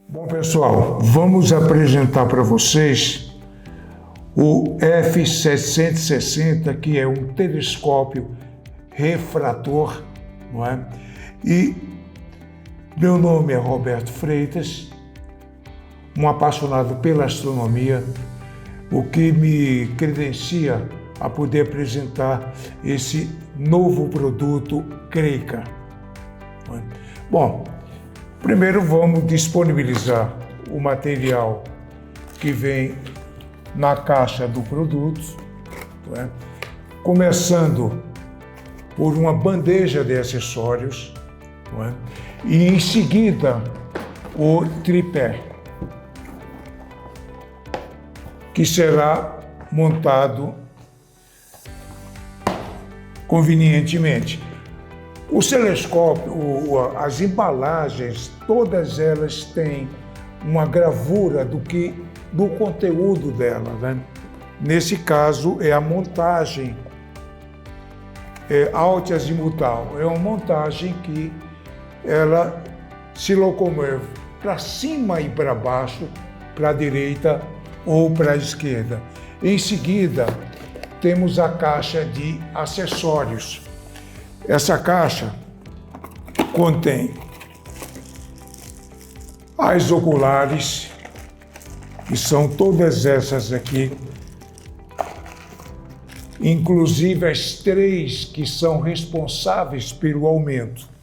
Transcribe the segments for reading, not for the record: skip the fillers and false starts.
Bom, pessoal, vamos apresentar para vocês o F760, que é um telescópio refrator, não é? E meu nome é Roberto Freitas, um apaixonado pela astronomia, o que me credencia a poder apresentar esse novo produto Kreica. Bom, primeiro vamos disponibilizar o material que vem na caixa do produto, começando por uma bandeja de acessórios, e em seguida o tripé, que será montado convenientemente. O telescópio, as embalagens, todas elas têm uma gravura do conteúdo dela, né? Nesse caso é a montagem altiazimutal. É uma montagem que ela se locomove para cima e para baixo, para a direita ou para a esquerda. Em seguida, temos a caixa de acessórios. Essa caixa contém as oculares, que são todas essas aqui, inclusive as 3 que são responsáveis pelo aumento,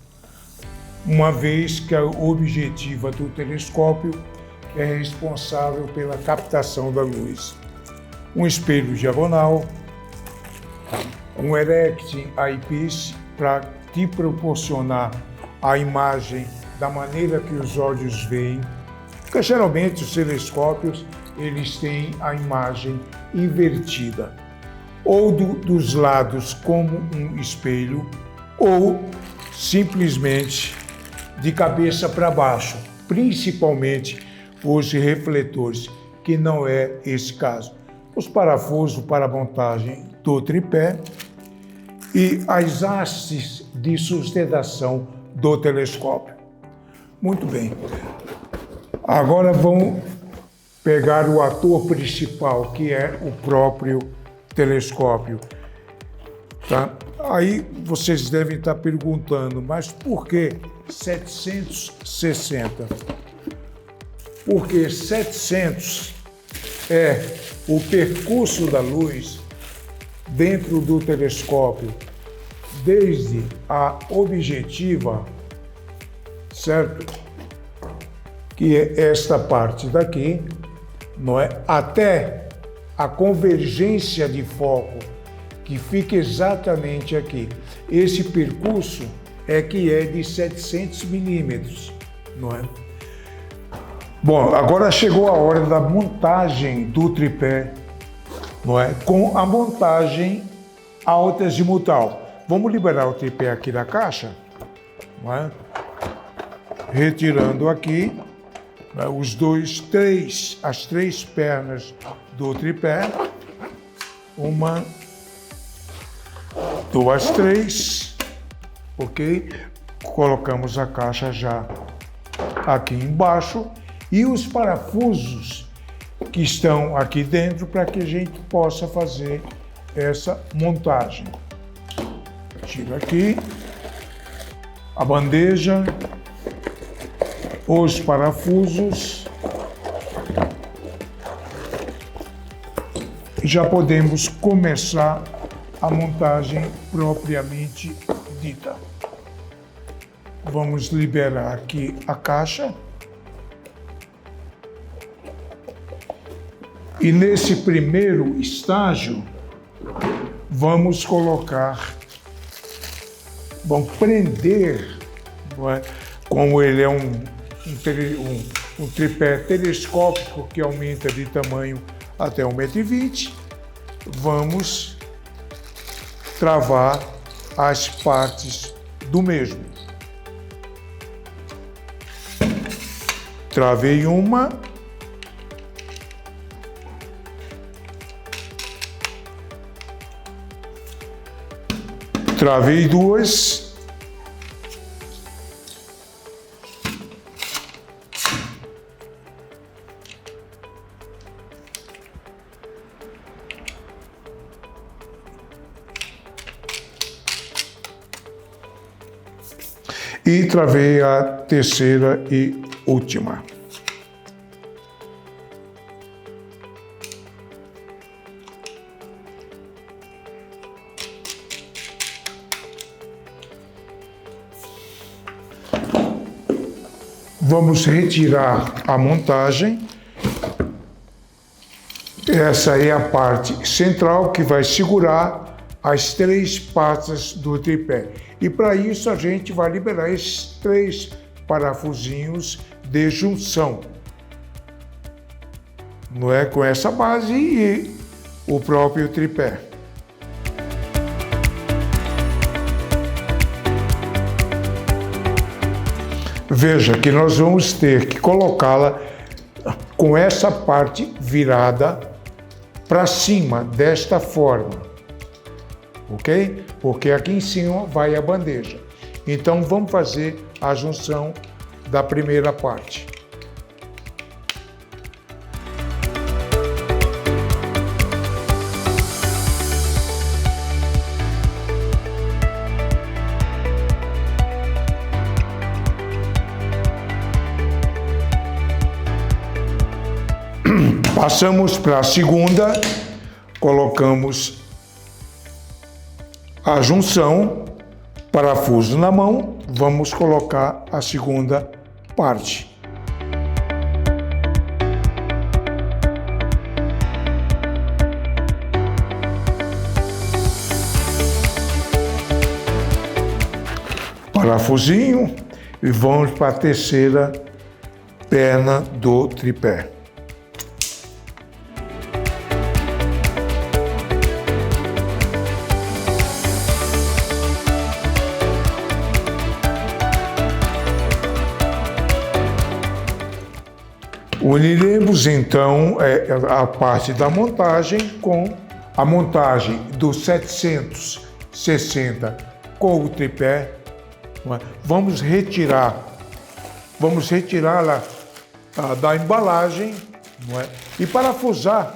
uma vez que a objetiva do telescópio é responsável pela captação da luz. Um espelho diagonal, um Erecting Eyepiece para te proporcionar a imagem da maneira que os olhos veem, porque geralmente os telescópios eles têm a imagem invertida, ou dos lados como um espelho, ou simplesmente de cabeça para baixo, principalmente os refletores, que não é esse caso. Os parafusos para a montagem do tripé e as hastes de sustentação do telescópio. Muito bem. Agora vamos pegar o ator principal, que é o próprio telescópio. Tá? Aí vocês devem estar perguntando, mas por que 760? Porque 700 é o percurso da luz dentro do telescópio, desde a objetiva, certo? Que é esta parte daqui, não é? Até a convergência de foco, que fica exatamente aqui. Esse percurso é de 700 milímetros, não é? Bom, agora chegou a hora da montagem do tripé, não é? Com a montagem altiazimutal. Vamos liberar o tripé aqui da caixa, não é? Retirando aqui, né, as 3 pernas do tripé. 1, 2, 3, ok? Colocamos a caixa já aqui embaixo e os parafusos que estão aqui dentro para que a gente possa fazer essa montagem. Tira aqui a bandeja, os parafusos. Já podemos começar a montagem propriamente dita. Vamos liberar aqui a caixa. E nesse primeiro estágio, vamos prender, não é? Como ele é um tripé telescópico que aumenta de tamanho até 1,20 m, vamos travar as partes do mesmo. Travei uma. Travei duas. E travei a terceira e última. Vamos retirar a montagem. Essa é a parte central que vai segurar as três patas do tripé. E para isso a gente vai liberar esses três parafusinhos de junção. Não é com essa base e o próprio tripé. Veja que nós vamos ter que colocá-la com essa parte virada para cima, desta forma. Ok? Porque aqui em cima vai a bandeja. Então vamos fazer a junção da primeira parte. Passamos para a segunda, colocamos a junção, parafuso na mão, vamos colocar a segunda parte. Parafusinho e vamos para a terceira perna do tripé. Uniremos então a parte da montagem com a montagem do 760 com o tripé. Vamos retirá-la da embalagem, não é? E parafusar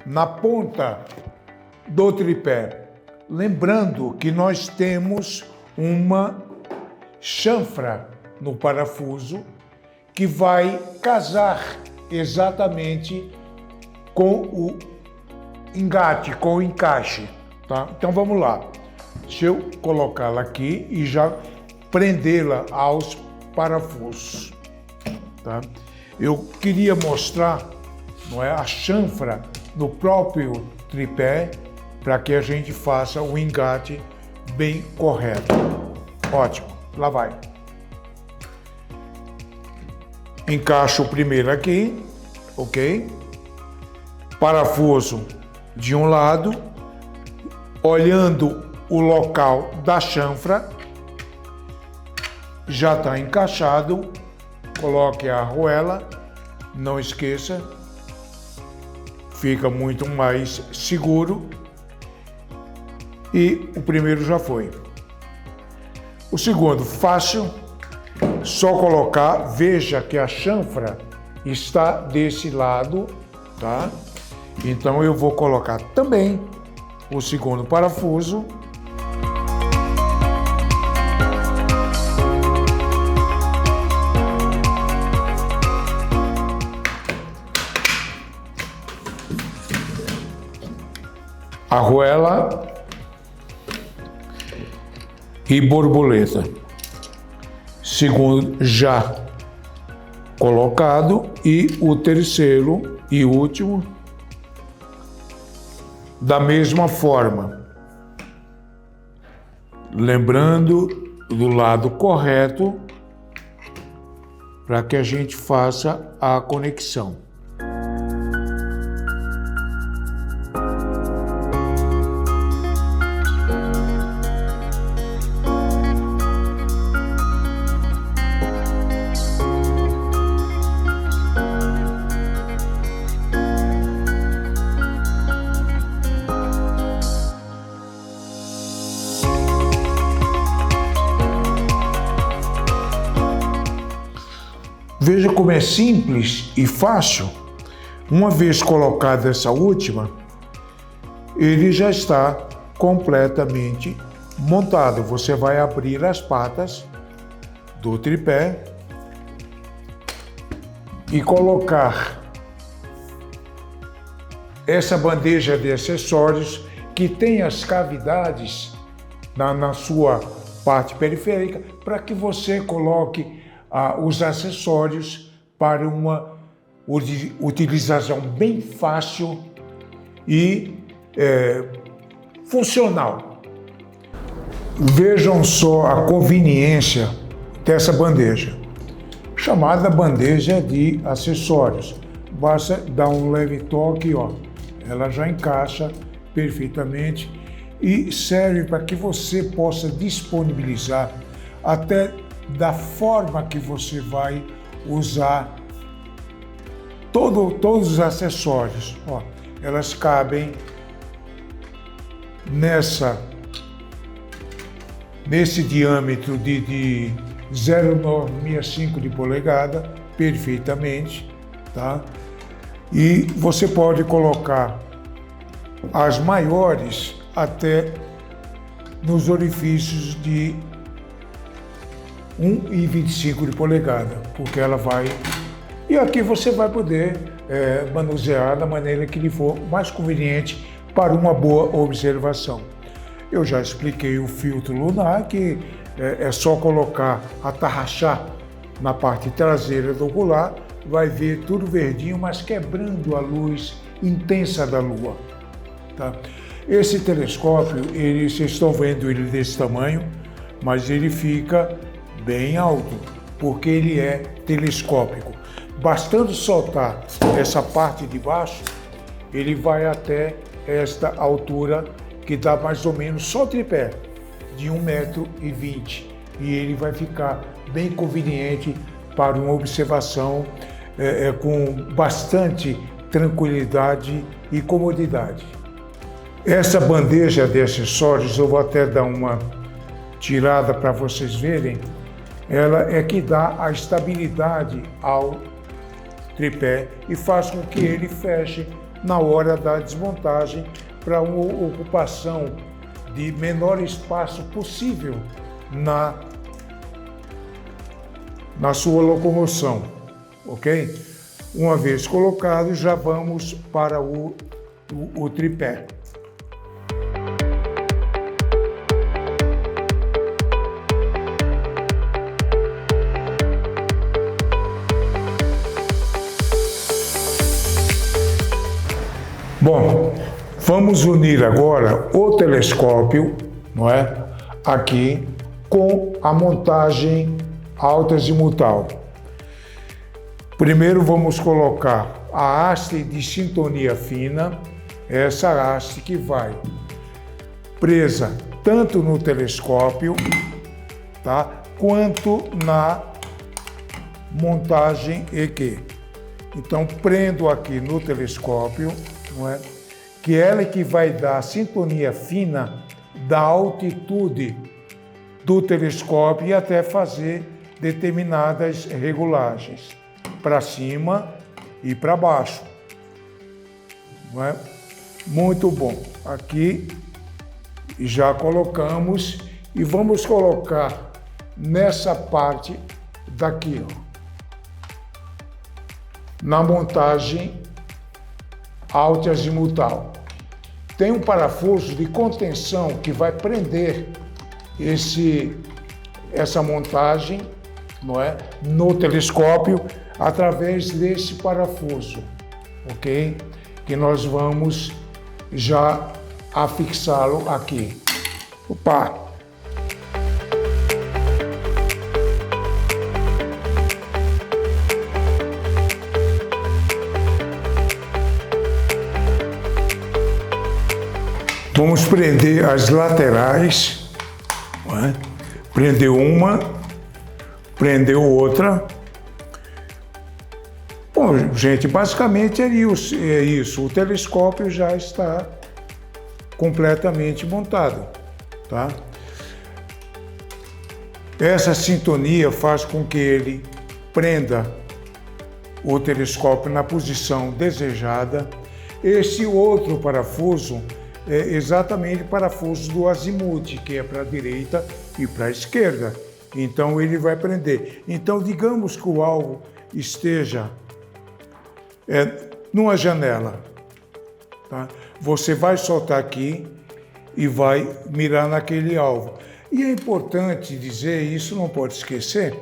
na ponta do tripé. Lembrando que nós temos uma chanfra no parafuso que vai casar exatamente com o engate, com o encaixe, tá? Então vamos lá. Deixa eu colocá-la aqui e já prendê-la aos parafusos, tá? Eu queria mostrar, não é, a chanfra no próprio tripé para que a gente faça o engate bem correto. Ótimo, lá vai. Encaixo o primeiro aqui, ok? Parafuso de um lado, olhando o local da chanfra, já está encaixado. Coloque a arruela, não esqueça, fica muito mais seguro. E o primeiro já foi. O segundo, fácil. Só colocar, veja que a chanfra está desse lado, tá? Então eu vou colocar também o segundo parafuso. Arruela e borboleta. Segundo já colocado e o terceiro e último da mesma forma. Lembrando do lado correto para que a gente faça a conexão. Veja como é simples e fácil. Uma vez colocada essa última, ele já está completamente montado. Você vai abrir as patas do tripé e colocar essa bandeja de acessórios que tem as cavidades na sua parte periférica para que você coloque os acessórios para uma utilização bem fácil e funcional. Vejam só a conveniência dessa bandeja, chamada bandeja de acessórios. Basta dar um leve toque, ó, ela já encaixa perfeitamente e serve para que você possa disponibilizar até da forma que você vai usar todos os acessórios. Ó, elas cabem nesse diâmetro de 0,965 de polegada, perfeitamente, tá? E você pode colocar as maiores até nos orifícios de 1,25 de polegada, porque ela vai... E aqui você vai poder manusear da maneira que lhe for mais conveniente para uma boa observação. Eu já expliquei o filtro lunar, que é só colocar, atarrachar na parte traseira do ocular, vai ver tudo verdinho, mas quebrando a luz intensa da Lua. Tá? Esse telescópio, vocês estão vendo ele desse tamanho, mas ele fica bem alto, porque ele é telescópico. Bastando soltar essa parte de baixo, ele vai até esta altura, que dá mais ou menos só o tripé, de 1,20 m. E ele vai ficar bem conveniente para uma observação com bastante tranquilidade e comodidade. Essa bandeja de acessórios, eu vou até dar uma tirada para vocês verem, ela é que dá a estabilidade ao tripé e faz com que ele feche na hora da desmontagem para uma ocupação de menor espaço possível na sua locomoção, ok? Uma vez colocado, já vamos para o tripé. Bom, vamos unir agora o telescópio, não é? Aqui com a montagem alta-azimutal. Primeiro vamos colocar a haste de sintonia fina, essa haste que vai presa tanto no telescópio, tá? Quanto na montagem EQ. Então prendo aqui no telescópio, não é? Que ela é que vai dar a sintonia fina da altitude do telescópio e até fazer determinadas regulagens para cima e para baixo, não é? Muito bom. Aqui já colocamos e vamos colocar nessa parte daqui, ó, na montagem alta-azimutal. Tem um parafuso de contenção que vai prender essa montagem, não é, no telescópio através desse parafuso, ok? Que nós vamos já afixá-lo aqui. Opa! Vamos prender as laterais, não é? Prendeu uma, prendeu outra. Bom, gente, basicamente é isso. O telescópio já está completamente montado, tá? Essa sintonia faz com que ele prenda o telescópio na posição desejada. Esse outro parafuso é exatamente o parafuso do azimuth, que é para a direita e para a esquerda. Então ele vai prender. Então digamos que o alvo esteja numa janela. Tá? Você vai soltar aqui e vai mirar naquele alvo. E é importante dizer, isso não pode esquecer,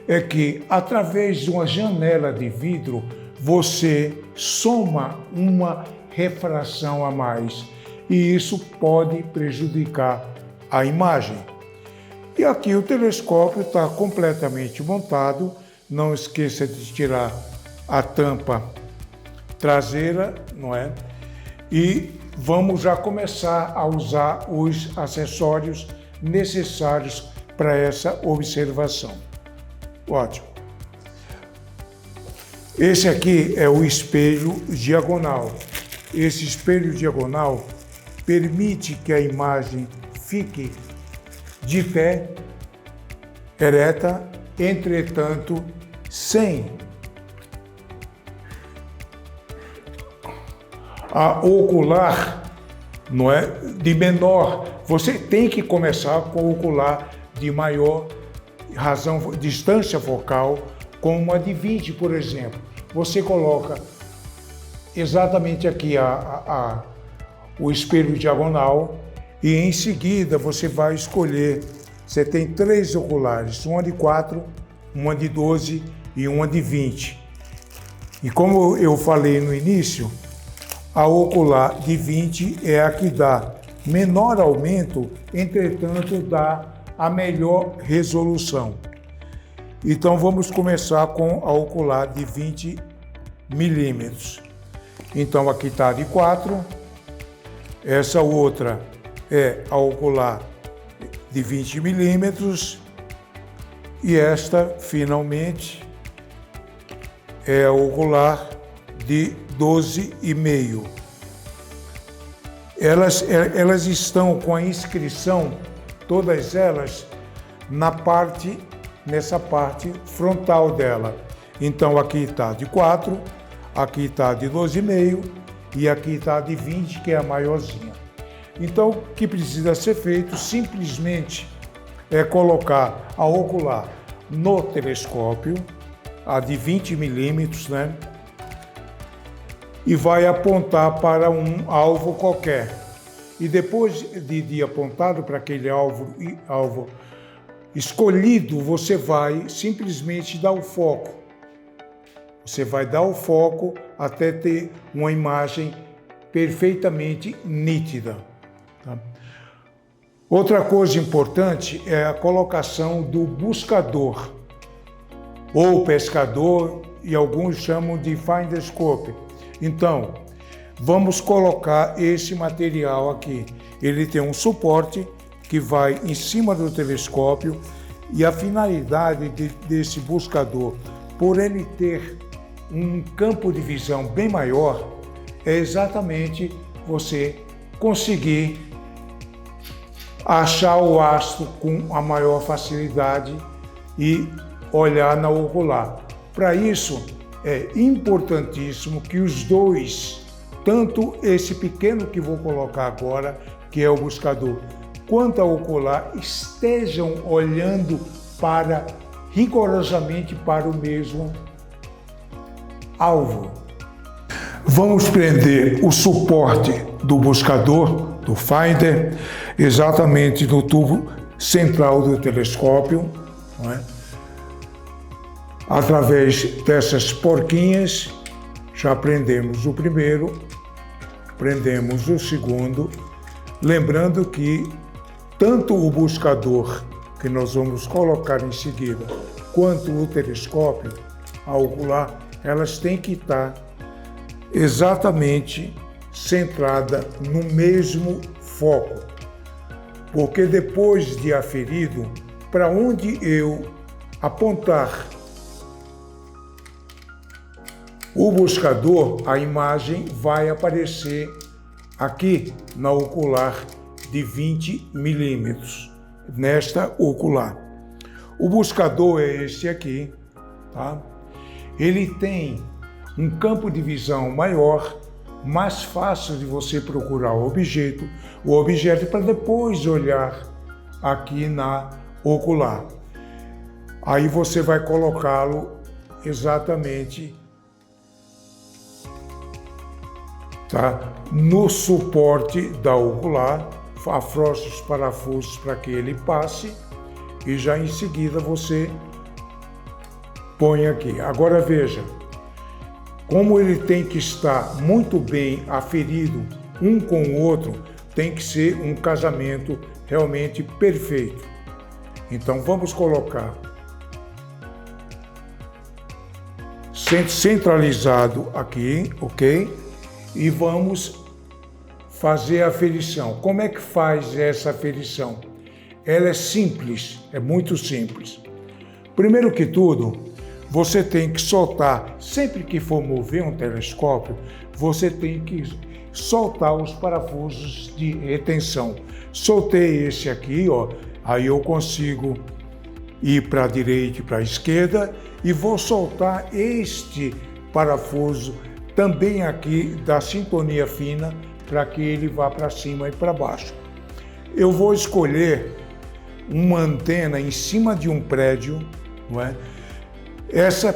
é que através de uma janela de vidro você soma uma refração a mais e isso pode prejudicar a imagem. E aqui o telescópio está completamente montado. Não esqueça de tirar a tampa traseira, não é? E vamos já começar a usar os acessórios necessários para essa observação. Ótimo. Esse aqui é o espelho diagonal. Esse espelho diagonal permite que a imagem fique de pé, ereta, entretanto, sem a ocular, não é, de menor. Você tem que começar com o ocular de maior distância focal, com uma de 20, por exemplo. Você coloca exatamente aqui o espelho diagonal e em seguida você vai escolher, você tem 3 oculares, uma de 4, uma de 12 e uma de 20. E como eu falei no início, a ocular de 20 é a que dá menor aumento, entretanto dá a melhor resolução. Então vamos começar com a ocular de 20 milímetros. Então aqui está de 4, essa outra é a ocular de 20 milímetros e esta finalmente é a ocular de 12,5. Elas estão com a inscrição, todas elas, nessa parte frontal dela. Então aqui está de 4, aqui está de 12,5 e aqui está de 20, que é a maiorzinha. Então o que precisa ser feito simplesmente é colocar a ocular no telescópio, a de 20 milímetros, né? E vai apontar para um alvo qualquer. E depois de apontado para aquele alvo escolhido, você vai simplesmente dar o foco. Você vai dar o foco até ter uma imagem perfeitamente nítida. Tá? Outra coisa importante é a colocação do buscador, ou pescador, e alguns chamam de finder scope. Então, vamos colocar esse material aqui. Ele tem um suporte que vai em cima do telescópio e a finalidade desse buscador, por ele ter um campo de visão bem maior, é exatamente você conseguir achar o astro com a maior facilidade e olhar na ocular. Para isso, é importantíssimo que os dois, tanto esse pequeno que vou colocar agora, que é o buscador, quanto a ocular, estejam olhando rigorosamente para o mesmo alvo. Vamos prender o suporte do buscador, do finder, exatamente no tubo central do telescópio, não é? Através dessas porquinhas, já prendemos o primeiro, prendemos o segundo, lembrando que tanto o buscador, que nós vamos colocar em seguida, quanto o telescópio, a ocular, elas têm que estar exatamente centrada no mesmo foco, porque depois de aferido, para onde eu apontar o buscador, a imagem vai aparecer aqui na ocular de 20 milímetros, nesta ocular. O buscador é este aqui, tá? ele tem um campo de visão maior, mais fácil de você procurar o objeto para depois olhar aqui na ocular. Aí você vai colocá-lo exatamente, tá, no suporte da ocular, afrouxa os parafusos para que ele passe e já em seguida você põe aqui. Agora veja, como ele tem que estar muito bem aferido um com o outro, tem que ser um casamento realmente perfeito. Então vamos colocar centralizado aqui, ok? E vamos fazer a aferição. Como é que faz essa aferição? Ela é simples, é muito simples. Primeiro que tudo, você tem que soltar, sempre que for mover um telescópio, você tem que soltar os parafusos de retenção. Soltei esse aqui, ó, aí eu consigo ir para a direita e para a esquerda e vou soltar este parafuso também aqui da sintonia fina para que ele vá para cima e para baixo. Eu vou escolher uma antena em cima de um prédio, não é? Essa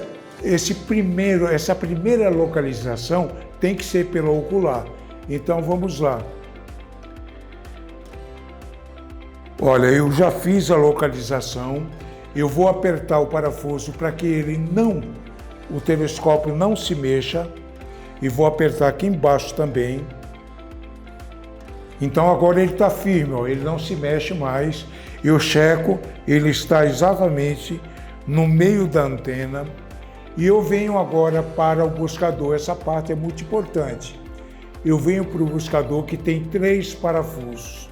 primeira localização tem que ser pela ocular. Então vamos lá. Olha, eu já fiz a localização. Eu vou apertar o parafuso para que o telescópio não se mexa. E vou apertar aqui embaixo também. Então agora ele está firme, ó, ele não se mexe mais. Eu checo, ele está exatamente no meio da antena. E eu venho agora para o buscador, essa parte é muito importante. Eu venho para o buscador que tem 3 parafusos.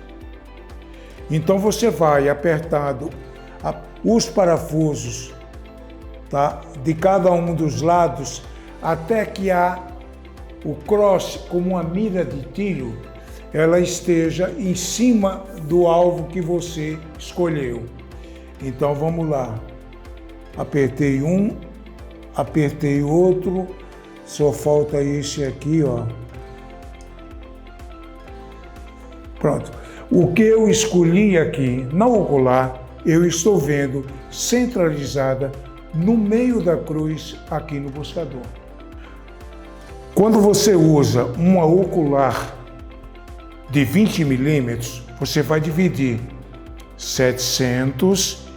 Então você vai apertando os parafusos, tá, de cada um dos lados até que o cross, como uma mira de tiro, ela esteja em cima do alvo que você escolheu. Então vamos lá. Apertei um, apertei outro, só falta esse aqui, ó. Pronto. O que eu escolhi aqui na ocular, eu estou vendo centralizada no meio da cruz aqui no buscador. Quando você usa uma ocular de 20 milímetros, você vai dividir 700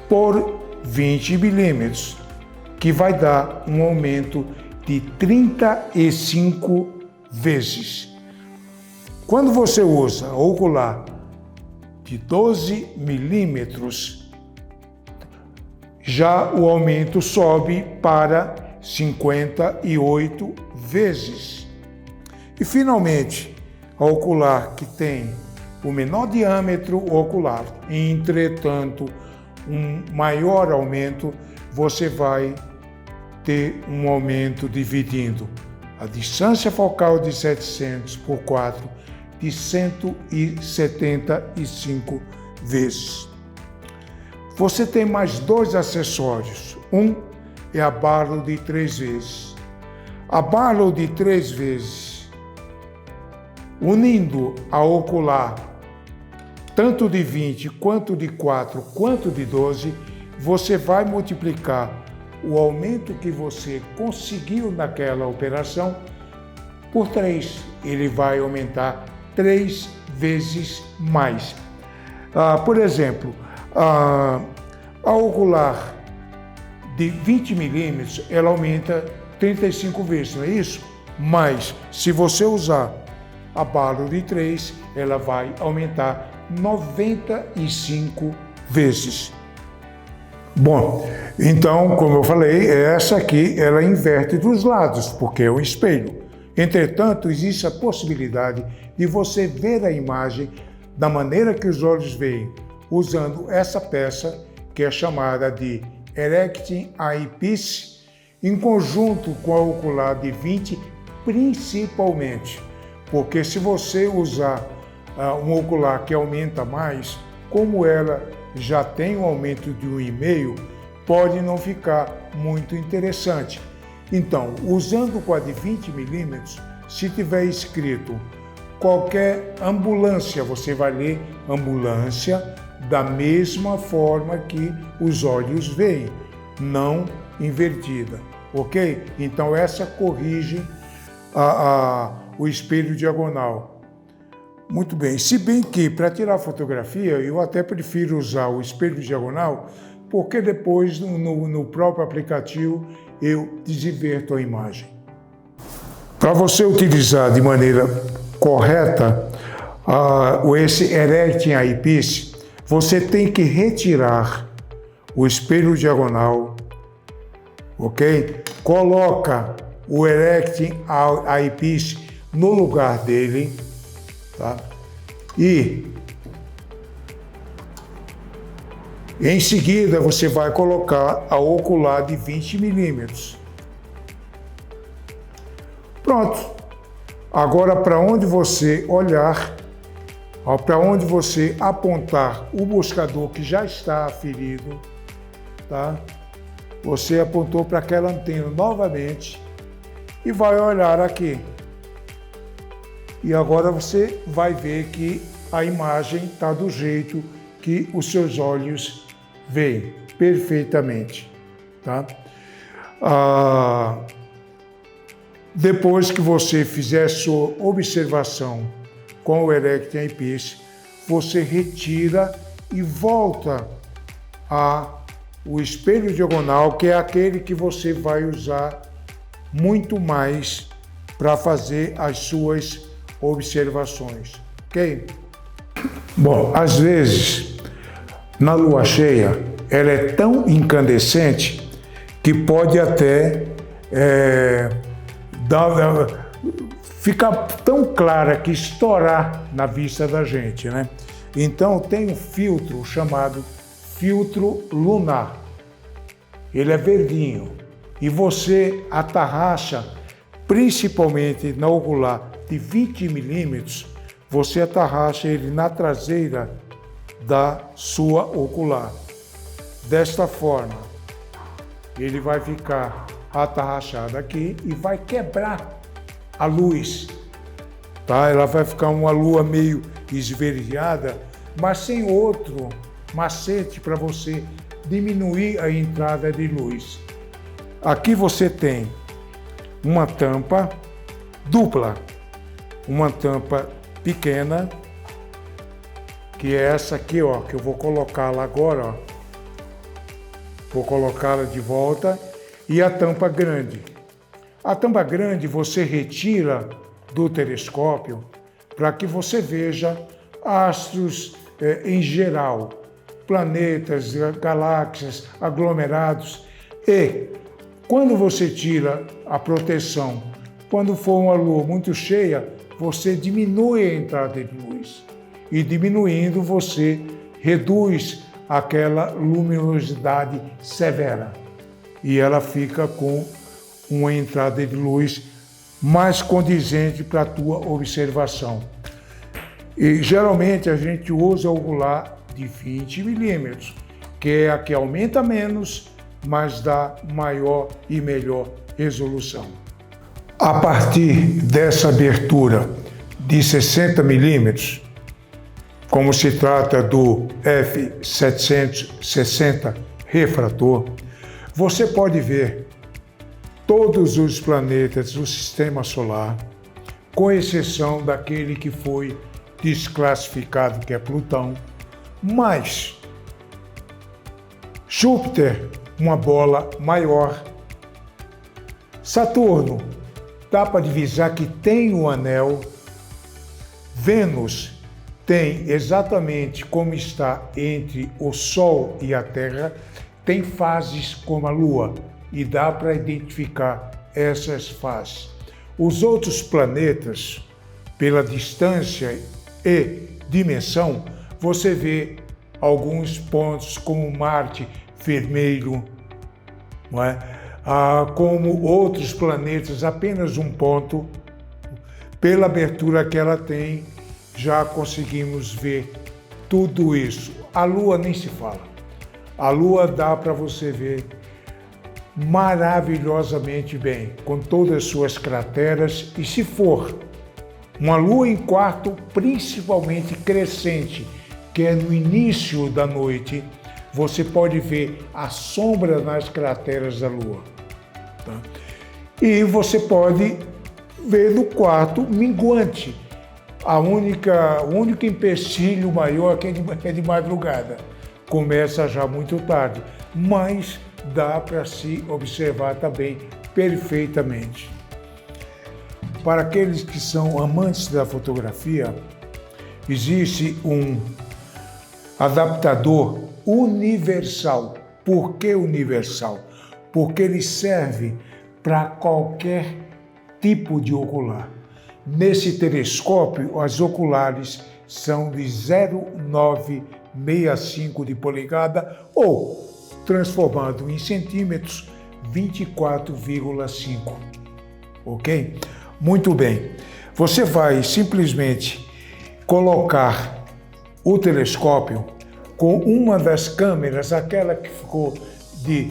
por 20 milímetros, que vai dar um aumento de 35 vezes. Quando você usa a ocular de 12 milímetros, já o aumento sobe para 58 vezes. E finalmente, a ocular que tem o menor diâmetro ocular, entretanto, um maior aumento, você vai ter um aumento dividindo a distância focal de 700 por 4 de 175 vezes. Você tem mais 2 acessórios. Um é a Barlow de 3 vezes. A Barlow de 3 vezes, unindo a ocular tanto de 20, quanto de 4, quanto de 12, você vai multiplicar o aumento que você conseguiu naquela operação por 3. Ele vai aumentar 3 vezes mais. Por exemplo, a ocular de 20 milímetros, ela aumenta 35 vezes, não é isso? Mas, se você usar a Barlow de 3, ela vai aumentar 95 vezes. Bom, então, como eu falei, essa aqui, ela inverte dos lados, porque é um espelho. Entretanto, existe a possibilidade de você ver a imagem da maneira que os olhos veem, usando essa peça, que é chamada de Erecting Eyepiece, em conjunto com a ocular de 20, principalmente. Porque se você usar um ocular que aumenta mais, como ela já tem um aumento de 1,5, pode não ficar muito interessante. Então, usando o quadro de 20 milímetros, se tiver escrito qualquer ambulância, você vai ler ambulância da mesma forma que os olhos veem, não invertida, ok? Então, essa corrige o espelho diagonal. Muito bem, se bem que para tirar fotografia eu até prefiro usar o espelho diagonal, porque depois no próprio aplicativo eu desinverto a imagem. Para você utilizar de maneira correta esse Erecting Eyepiece, você tem que retirar o espelho diagonal, ok? Coloca o Erecting Eyepiece no lugar dele, tá? E em seguida você vai colocar a ocular de 20 milímetros. Pronto. Agora, para onde você olhar, para onde você apontar o buscador que já está aferido, tá? Você apontou para aquela antena novamente e vai olhar aqui. E agora você vai ver que a imagem está do jeito que os seus olhos veem perfeitamente, tá? Depois que você fizer sua observação com o Erecting Eyepiece, você retira e volta o espelho diagonal, que é aquele que você vai usar muito mais para fazer as suas observações, ok? Bom, às vezes, na lua cheia, ela é tão incandescente que pode até ficar tão clara que estourar na vista da gente, né? Então tem um filtro chamado filtro lunar. Ele é verdinho e você atarracha, principalmente na ocular de 20 milímetros, você atarracha ele na traseira da sua ocular. Desta forma, ele vai ficar atarrachado aqui e vai quebrar a luz, tá? Ela vai ficar uma lua meio esverdeada, mas sem outro macete para você diminuir a entrada de luz. Aqui você tem uma tampa dupla, uma tampa pequena, que é essa aqui, ó, que eu vou colocá-la agora, ó. Vou colocá-la de volta, e a tampa grande. A tampa grande você retira do telescópio para que você veja astros em geral, planetas, galáxias, aglomerados. E quando você tira a proteção, quando for uma lua muito cheia, você diminui a entrada de luz. E diminuindo, você reduz aquela luminosidade severa. E ela fica com uma entrada de luz mais condizente para a tua observação. E geralmente a gente usa o ocular de 20 milímetros, que é a que aumenta menos, mas dá maior e melhor resolução. A partir dessa abertura de 60 milímetros, como se trata do F760 refrator, você pode ver todos os planetas do Sistema Solar, com exceção daquele que foi desclassificado, que é Plutão, mas Júpiter, uma bola maior, Saturno, dá para divisar que tem um anel, Vênus tem exatamente como está entre o Sol e a Terra, tem fases como a Lua, e dá para identificar essas fases. Os outros planetas, pela distância e dimensão, você vê alguns pontos como Marte vermelho, não é? Como outros planetas, apenas um ponto. Pela abertura que ela tem, já conseguimos ver tudo isso. A Lua nem se fala. A Lua dá para você ver maravilhosamente bem, com todas as suas crateras, e se for uma Lua em quarto, principalmente crescente, que é no início da noite, você pode ver a sombra nas crateras da Lua. Tá? E você pode ver no quarto minguante. O único empecilho maior é de madrugada. Começa já muito tarde, mas dá para se observar também perfeitamente. Para aqueles que são amantes da fotografia, existe um adaptador universal. Por que universal? Porque ele serve para qualquer tipo de ocular. Nesse telescópio, as oculares são de 0,965 de polegada ou, transformado em centímetros, 24,5. Ok? Muito bem. Você vai simplesmente colocar o telescópio com uma das câmeras, aquela que ficou de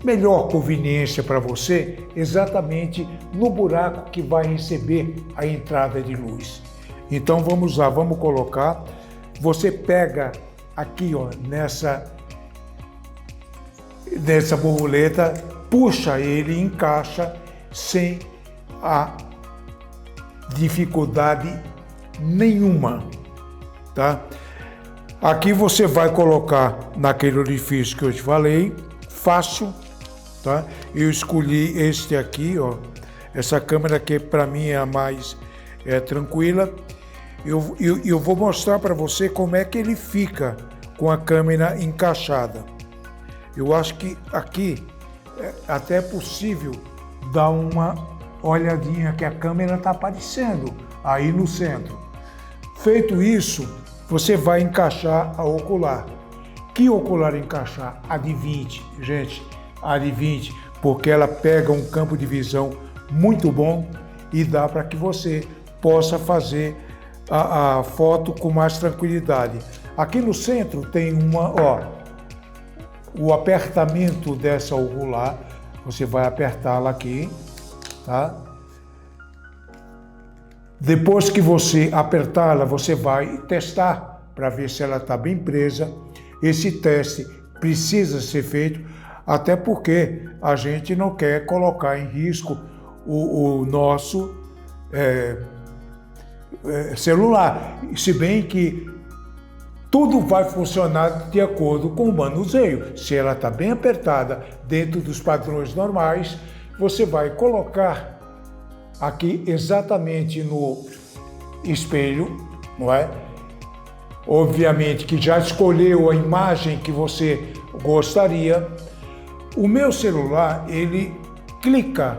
melhor conveniência para você, exatamente no buraco que vai receber a entrada de luz. Então vamos lá, vamos colocar. Você pega aqui, ó, nessa borboleta, puxa ele e encaixa sem a dificuldade nenhuma, tá? Aqui você vai colocar naquele orifício que eu te falei, fácil, tá? Eu escolhi este aqui, ó, essa câmera que para mim é a mais tranquila. Eu vou mostrar para você como é que ele fica com a câmera encaixada. Eu acho que aqui até é possível dar uma olhadinha que a câmera está aparecendo aí no centro. Feito isso, você vai encaixar a ocular. Que ocular encaixar? A de 20, gente, a de 20, porque ela pega um campo de visão muito bom e dá para que você possa fazer a foto com mais tranquilidade. Aqui no centro tem o apertamento dessa ocular, você vai apertá-la aqui, tá? Depois que você apertá-la, você vai testar para ver se ela está bem presa. Esse teste precisa ser feito, até porque a gente não quer colocar em risco o nosso celular, se bem que tudo vai funcionar de acordo com o manuseio. Se ela está bem apertada dentro dos padrões normais, você vai colocar aqui exatamente no espelho, não é? Obviamente que já escolheu a imagem que você gostaria. O meu celular, ele clica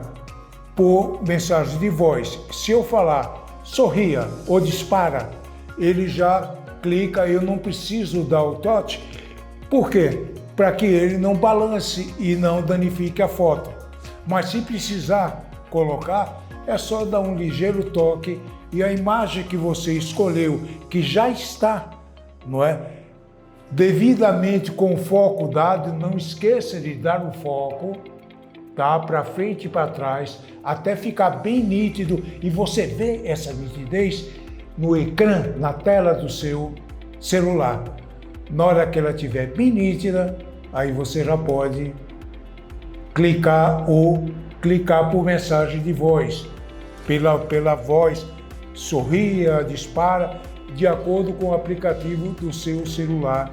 por mensagem de voz. Se eu falar sorria ou dispara, ele já clica, eu não preciso dar o touch. Por quê? Para que ele não balance e não danifique a foto. Mas se precisar colocar, é só dar um ligeiro toque e a imagem que você escolheu, que já está, não é? Devidamente com o foco dado, não esqueça de dar o foco, tá? Para frente e para trás, até ficar bem nítido e você vê essa nitidez no ecrã, na tela do seu celular. Na hora que ela estiver bem nítida, aí você já pode clicar por mensagem de voz, pela voz, sorria, dispara, de acordo com o aplicativo do seu celular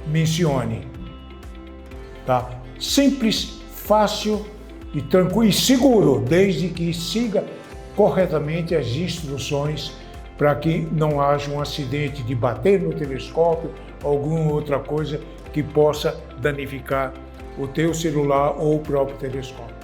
mencione. Tá? Simples, fácil e tranquilo e seguro, desde que siga corretamente as instruções para que não haja um acidente de bater no telescópio ou alguma outra coisa que possa danificar o teu celular ou o próprio telescópio.